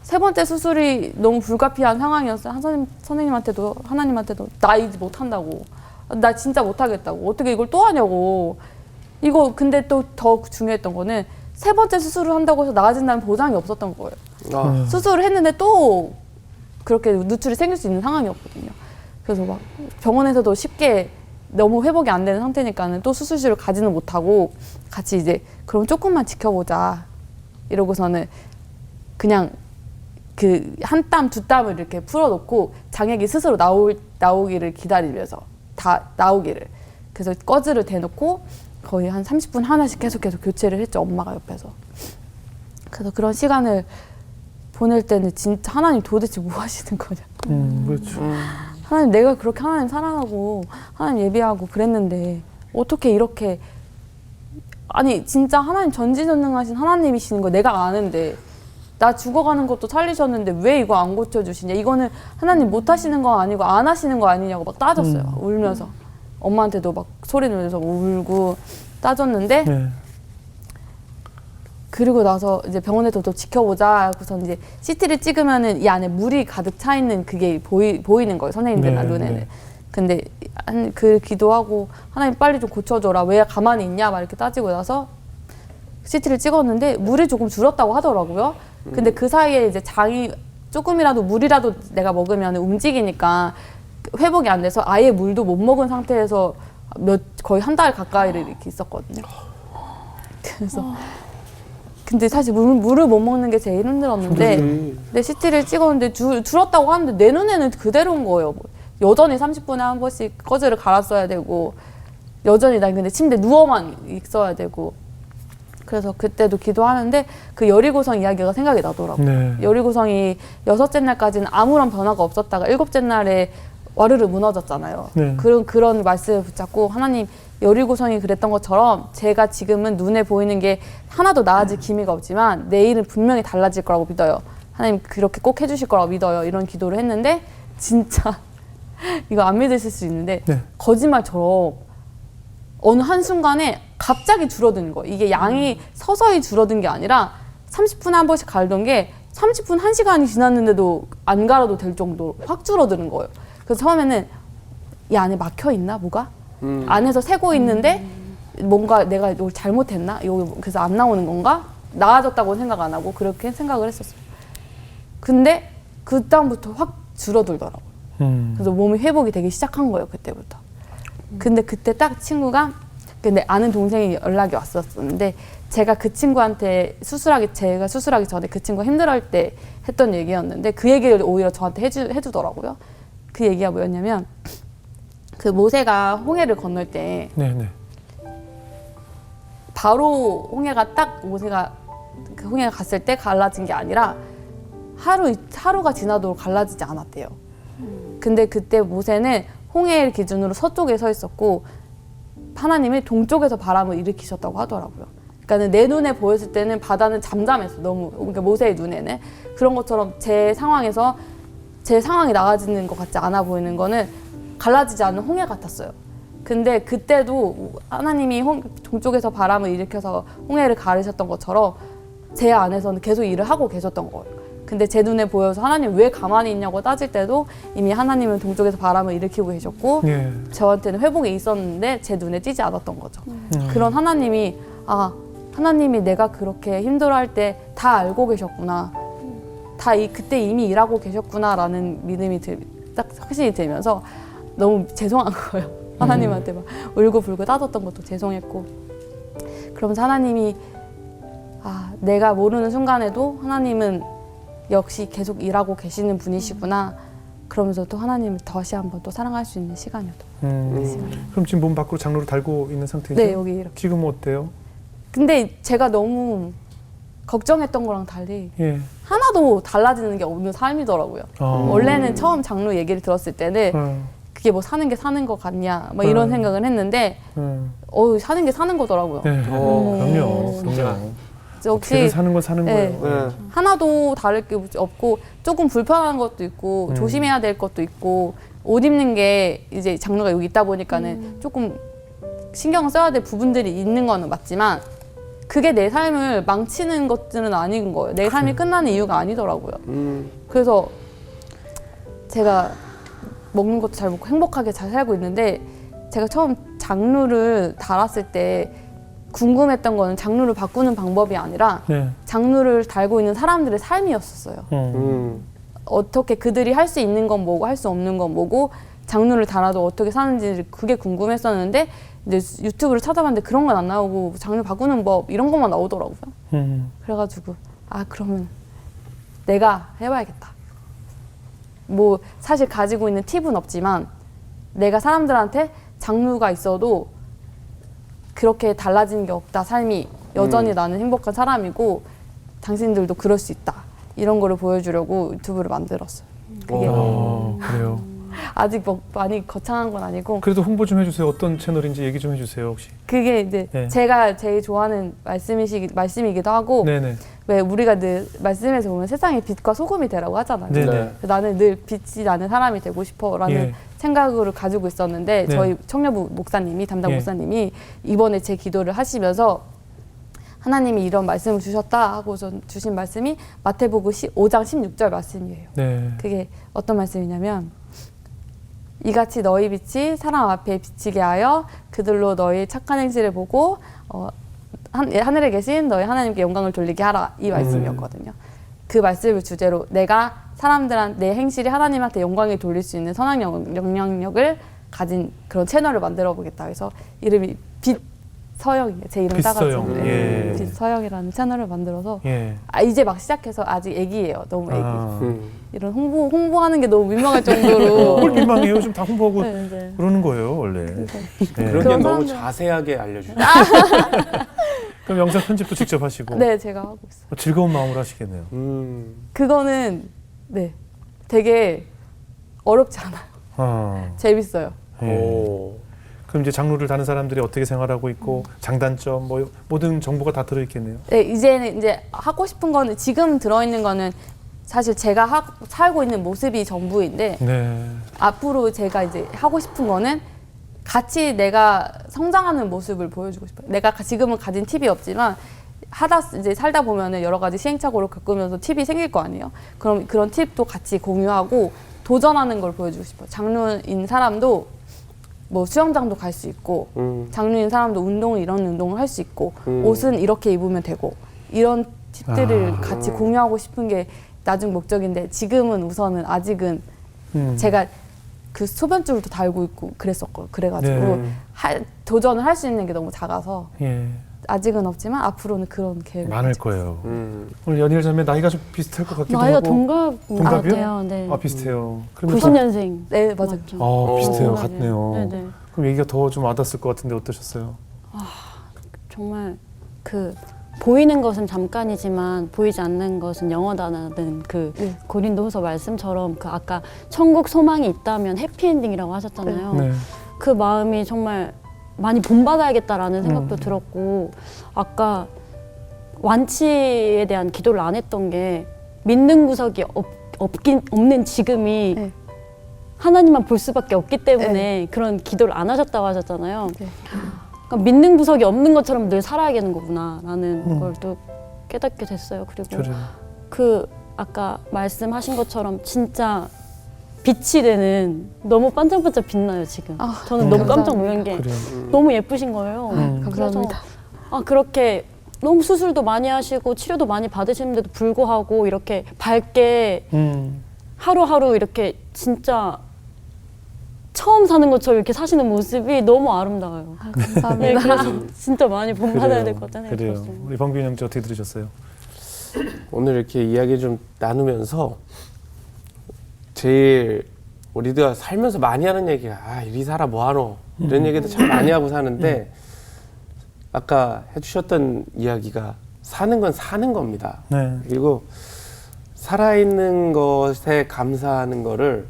세 번째 수술이 너무 불가피한 상황이었어요. 선생님한테도 하나님한테도 나 이제 못한다고, 나 진짜 못하겠다고, 어떻게 이걸 또 하냐고. 이거 근데 또 더 중요했던 거는 세 번째 수술을 한다고 해서 나아진다는 보장이 없었던 거예요. 수술을 했는데 또 그렇게 누출이 생길 수 있는 상황이었거든요. 그래서 막 병원에서도 쉽게 너무 회복이 안 되는 상태니까는 또 수술실을 가지는 못하고 같이 이제 그럼 조금만 지켜보자 이러고서는 그냥 그 한 땀 두 땀을 이렇게 풀어놓고 장액이 스스로 나오기를 기다리면서 다 나오기를. 그래서 꺼즈를 대놓고 거의 한 30분 하나씩 계속 교체를 했죠. 엄마가 옆에서. 그래서 그런 시간을 보낼 때는 진짜 하나님 도대체 뭐 하시는 거냐. 그렇죠. 하나님 내가 그렇게 하나님 사랑하고 하나님 예비하고 그랬는데 어떻게 이렇게 아니 진짜 하나님 전지전능하신 하나님이시는 거 내가 아는데 나 죽어가는 것도 살리셨는데 왜 이거 안 고쳐주시냐. 이거는 하나님 못 하시는 거 아니고 안 하시는 거 아니냐고 막 따졌어요. 울면서. 엄마한테도 막 소리 내면서 울고 따졌는데 네. 그리고 나서 이제 병원에서 또 지켜보자. 그래서 이제 CT를 찍으면은 이 안에 물이 가득 차 있는 그게 보이는 거예요. 선생님들 네, 눈에는. 네. 근데 그 기도하고 하나님 빨리 좀 고쳐줘라. 왜 가만히 있냐 막 이렇게 따지고 나서 CT를 찍었는데 물이 조금 줄었다고 하더라고요. 근데 그 사이에 이제 장이 조금이라도 물이라도 내가 먹으면 움직이니까 회복이 안 돼서 아예 물도 못 먹은 상태에서 거의 한 달 가까이를 이렇게 있었거든요. 그래서 근데 사실 물을 못 먹는 게 제일 힘들었는데 근데 CT를 찍었는데 줄었다고 하는데 내 눈에는 그대로인 거예요. 여전히 30분에 한 번씩 꺼즈를 갈았어야 되고 여전히 난 근데 침대에 누워만 있어야 되고 그래서 그때도 기도하는데 그 여리고성 이야기가 생각이 나더라고요. 네. 여리고성이 6째 날까지는 아무런 변화가 없었다가 7째 날에 와르르 무너졌잖아요. 네. 그런 말씀을 붙잡고 하나님 여리고성이 그랬던 것처럼 제가 지금은 눈에 보이는 게 하나도 나아질 기미가 없지만 내일은 분명히 달라질 거라고 믿어요. 하나님 그렇게 꼭 해주실 거라고 믿어요. 이런 기도를 했는데 진짜 이거 안 믿으실 수 있는데 네. 거짓말처럼 어느 한순간에 갑자기 줄어드는 거예요. 이게 양이 서서히 줄어든 게 아니라 30분에 한 번씩 갈던 게 30분, 1시간이 지났는데도 안 갈아도 될 정도로 확 줄어드는 거예요. 그래서 처음에는 이 안에 막혀 있나 뭐가? 안에서 새고 있는데 뭔가 내가 이걸 잘못했나? 그래서 안 나오는 건가? 나아졌다고 생각 안 하고 그렇게 생각을 했었어요. 근데 그 다음부터 확 줄어들더라고요. 그래서 몸이 회복이 되기 시작한 거예요. 그때부터. 근데 그때 딱 친구가 근데 아는 동생이 연락이 왔었는데 제가 그 친구한테 제가 수술하기 전에 그 친구가 힘들어할 때 했던 얘기였는데 그 얘기를 오히려 저한테 해주더라고요. 그 얘기가 뭐였냐면 그 모세가 홍해를 건널 때 네. 바로 홍해가 딱 모세가 그 홍해가 갔을 때 갈라진 게 아니라 하루가 지나도록 갈라지지 않았대요. 근데 그때 모세는 홍해를 기준으로 서쪽에 서 있었고 하나님이 동쪽에서 바람을 일으키셨다고 하더라고요. 그러니까 내 눈에 보였을 때는 바다는 잠잠했어. 너무 그러니까 모세의 눈에는 그런 것처럼 제 상황이 나아지는 것 같지 않아 보이는 거는 갈라지지 않는 홍해 같았어요. 근데 그때도 하나님이 동쪽에서 바람을 일으켜서 홍해를 가르셨던 것처럼 제 안에서는 계속 일을 하고 계셨던 거예요. 근데 제 눈에 보여서 하나님 왜 가만히 있냐고 따질 때도 이미 하나님은 동쪽에서 바람을 일으키고 계셨고 예. 저한테는 회복이 있었는데 제 눈에 띄지 않았던 거죠. 그런 하나님이 하나님이 내가 그렇게 힘들어할 때 다 알고 계셨구나. 그때 이미 일하고 계셨구나라는 믿음이 딱 확신이 들면서 너무 죄송한 거예요. 하나님한테 막 울고불고 따졌던 것도 죄송했고 그러면서 하나님이 내가 모르는 순간에도 하나님은 역시 계속 일하고 계시는 분이시구나. 그러면서 또 하나님을 다시 한번 또 사랑할 수 있는 시간이었던 그럼 지금 몸 밖으로 장로를 달고 있는 상태죠? 네, 여기 이렇게. 지금은 어때요? 근데 제가 너무 걱정했던 거랑 달리 예. 하나도 달라지는 게 없는 삶이더라고요. 원래는 처음 장로 얘기를 들었을 때는 그게 뭐 사는 게 사는 것 같냐 뭐 이런 생각을 했는데 사는 게 사는 거더라고요. 네. 그럼요. 진짜. 역시 어떻게든 사는 건 사는 네. 거예요. 네. 하나도 다를 게 없고 조금 불편한 것도 있고 조심해야 될 것도 있고 옷 입는 게 이제 장르가 여기 있다 보니까는 조금 신경 써야 될 부분들이 있는 거는 맞지만 그게 내 삶을 망치는 것들은 아닌 거예요. 내 삶이 끝나는 이유가 아니더라고요. 그래서 제가 먹는 것도 잘 먹고 행복하게 잘 살고 있는데 제가 처음 장르를 달았을 때 궁금했던 거는 장르를 바꾸는 방법이 아니라 네. 장르를 달고 있는 사람들의 삶이었었어요. 어떻게 그들이 할 수 있는 건 뭐고 할 수 없는 건 뭐고 장르를 달아도 어떻게 사는지 그게 궁금했었는데 이제 유튜브를 찾아봤는데 그런 건 안 나오고 장르 바꾸는 법 이런 것만 나오더라고요. 그래가지고 그러면 내가 해봐야겠다. 뭐 사실 가지고 있는 팁은 없지만 내가 사람들한테 장르가 있어도 그렇게 달라지는 게 없다. 삶이 여전히 나는 행복한 사람이고 당신들도 그럴 수 있다. 이런 거를 보여주려고 유튜브를 만들었어요. 그게 그래요. 아직 뭐 많이 거창한 건 아니고 그래도 홍보 좀 해주세요. 어떤 채널인지 얘기 좀 해주세요, 혹시. 그게 이제 네. 제가 제일 좋아하는 말씀이기도 하고 네네. 왜 우리가 늘 말씀에서 보면 세상에 빛과 소금이 되라고 하잖아요. 네네. 네. 나는 늘 빛이 나는 사람이 되고 싶어라는 예. 생각을 가지고 있었는데 네. 저희 청년부 목사님이 담당 예. 목사님이 이번에 제 기도를 하시면서 하나님이 이런 말씀을 주셨다 하고 주신 말씀이 마태복음 5장 16절 말씀이에요. 네. 그게 어떤 말씀이냐면 이같이 너희 빛이 사람 앞에 비치게 하여 그들로 너희 착한 행실을 보고 하늘에 계신 너희 하나님께 영광을 돌리게 하라 이 말씀이었거든요. 그 말씀을 주제로 내가 내 행실이 하나님한테 영광을 돌릴 수 있는 선한 영향력을 가진 그런 채널을 만들어 보겠다 해서 이름이 빛서영이에요. 제 이름 빛서영. 따가지고 예. 빛서영이라는 채널을 만들어서 예. 이제 막 시작해서 아직 애기예요. 너무 애기. 아. 이런 홍보하는 게 너무 민망할 정도로 뭘 민망해요. 좀 다 홍보하고 네, 네. 그러는 거예요, 원래. 네. 그런 게 그런 너무 사람들- 자세하게 알려주죠. 그럼 영상 편집도 직접 하시고 네, 제가 하고 있어요. 즐거운 마음으로 하시겠네요. 그거는 네, 되게 어렵지 않아요. 아. 재밌어요. 예. 오. 그럼 이제 장르를 다는 사람들이 어떻게 생활하고 있고 장단점 뭐 모든 정보가 다 들어있겠네요. 네, 이제는 이제 하고 싶은 거는 지금 들어있는 거는 사실 제가 살고 있는 모습이 전부인데 네. 앞으로 제가 이제 하고 싶은 거는 같이 내가 성장하는 모습을 보여주고 싶어요. 내가 지금은 가진 팁이 없지만 이제 살다 보면은 여러 가지 시행착오를 겪으면서 팁이 생길 거 아니에요. 그럼 그런 팁도 같이 공유하고 도전하는 걸 보여주고 싶어요. 장르인 사람도 뭐 수영장도 갈 수 있고 장르인 사람도 이런 운동을 할 수 있고 옷은 이렇게 입으면 되고 이런 팁들을 같이 공유하고 싶은 게 나중 목적인데 지금은 우선은 아직은 제가 그 소변줄도 달고 있고 그래가지고 네. 도전을 할 수 있는 게 너무 작아서 예. 아직은 없지만 앞으로는 그런 계획을 많을 가지고 거예요. 오늘 연일 자매 나이가 좀 비슷할 것 같기도 나이가 하고. 동갑인 것 동갑이요? 같아요. 네. 아 비슷해요. 그러면 90년생. 네, 맞아요. 비슷해요. 동갑이에요. 같네요. 네네. 그럼 얘기가 더 좀 와닿았을 것 같은데 어떠셨어요? 정말 그 보이는 것은 잠깐이지만 보이지 않는 것은 영원하다는 그 고린도후서 말씀처럼 그 아까 천국 소망이 있다면 해피엔딩이라고 하셨잖아요. 네. 그 마음이 정말 많이 본받아야겠다라는 생각도 들었고 아까 완치에 대한 기도를 안 했던 게 믿는 구석이 없는 지금이 네. 하나님만 볼 수밖에 없기 때문에 그런 기도를 안 하셨다고 하셨잖아요. 네. 그러니까 믿는 구석이 없는 것처럼 늘 살아야겠는 거구나라는 걸 또 깨닫게 됐어요. 그리고 그래요. 그 아까 말씀하신 것처럼 진짜 빛이 되는 너무 반짝반짝 빛나요 지금. 저는 너무 깜짝 놀란 게 그래요. 너무 예쁘신 거예요. 감사합니다. 그래서 그렇게 너무 수술도 많이 하시고 치료도 많이 받으시는데도 불구하고 이렇게 밝게 하루하루 이렇게 진짜 처음 사는 것처럼 이렇게 사시는 모습이 너무 아름다워요. 감사합니다. 네, 그래서 진짜 많이 본받아야 될 것 같다는 생각이 그래요. 들었어요. 우리 범균 형제 어떻게 들으셨어요? 오늘 이렇게 이야기 좀 나누면서 제일 우리가 살면서 많이 하는 얘기가 이리 살아 뭐하노 이런 얘기도 참 많이 하고 사는데 아까 해주셨던 이야기가 사는 건 사는 겁니다. 네. 그리고 살아있는 것에 감사하는 거를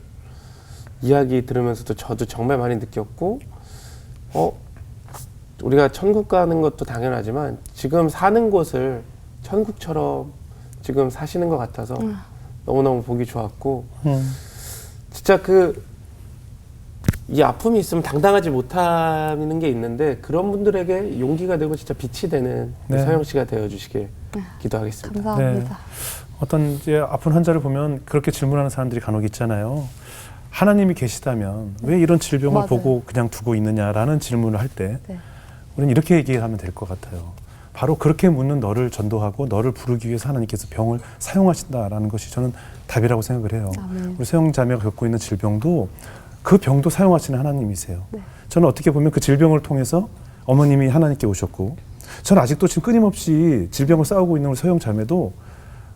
이야기 들으면서도 저도 정말 많이 느꼈고 우리가 천국 가는 것도 당연하지만 지금 사는 곳을 천국처럼 지금 사시는 것 같아서 너무너무 보기 좋았고 진짜 이 아픔이 있으면 당당하지 못하는 게 있는데 그런 분들에게 용기가 되고 진짜 빛이 되는 네. 서영 씨가 되어주시길 기도하겠습니다. 감사합니다. 어떤 이제 아픈 환자를 보면 그렇게 질문하는 사람들이 간혹 있잖아요. 하나님이 계시다면 왜 이런 질병을 맞아요. 보고 그냥 두고 있느냐라는 질문을 할 때 네. 우리는 이렇게 얘기하면 될 것 같아요. 바로 그렇게 묻는 너를 전도하고 너를 부르기 위해서 하나님께서 병을 사용하신다라는 것이 저는 답이라고 생각을 해요. 아멘. 우리 서영 자매가 겪고 있는 질병도 그 병도 사용하시는 하나님이세요. 네. 저는 어떻게 보면 그 질병을 통해서 어머님이 하나님께 오셨고 저는 아직도 지금 끊임없이 질병을 싸우고 있는 우리 서영 자매도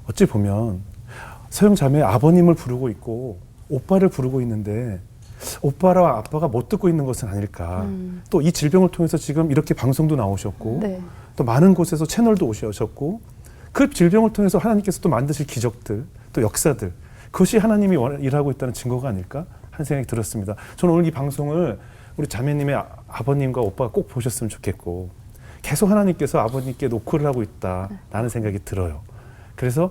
어찌 보면 서영 자매의 아버님을 부르고 있고 오빠를 부르고 있는데 오빠랑 아빠가 못 듣고 있는 것은 아닐까. 또 이 질병을 통해서 지금 이렇게 방송도 나오셨고 네. 또 많은 곳에서 채널도 오셨고 그 질병을 통해서 하나님께서 또 만드실 기적들 또 역사들 그것이 하나님이 일하고 있다는 증거가 아닐까 하는 생각이 들었습니다. 저는 오늘 이 방송을 우리 자매님의 아버님과 오빠가 꼭 보셨으면 좋겠고 계속 하나님께서 아버님께 노크를 하고 있다라는 생각이 들어요. 그래서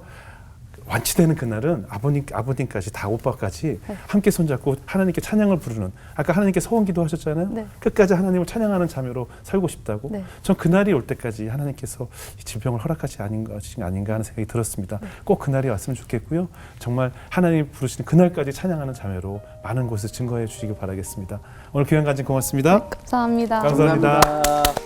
완치되는 그날은 아버님까지 다 오빠까지 함께 손잡고 하나님께 찬양을 부르는 아까 하나님께 서원기도 하셨잖아요. 네. 끝까지 하나님을 찬양하는 자매로 살고 싶다고. 네. 전 그날이 올 때까지 하나님께서 이 질병을 허락하지 아닌가 하는 생각이 들었습니다. 꼭 그날이 왔으면 좋겠고요. 정말 하나님 부르시는 그날까지 찬양하는 자매로 많은 곳을 증거해 주시기 바라겠습니다. 오늘 귀한 간증 고맙습니다. 감사합니다. 감사합니다. 감사합니다.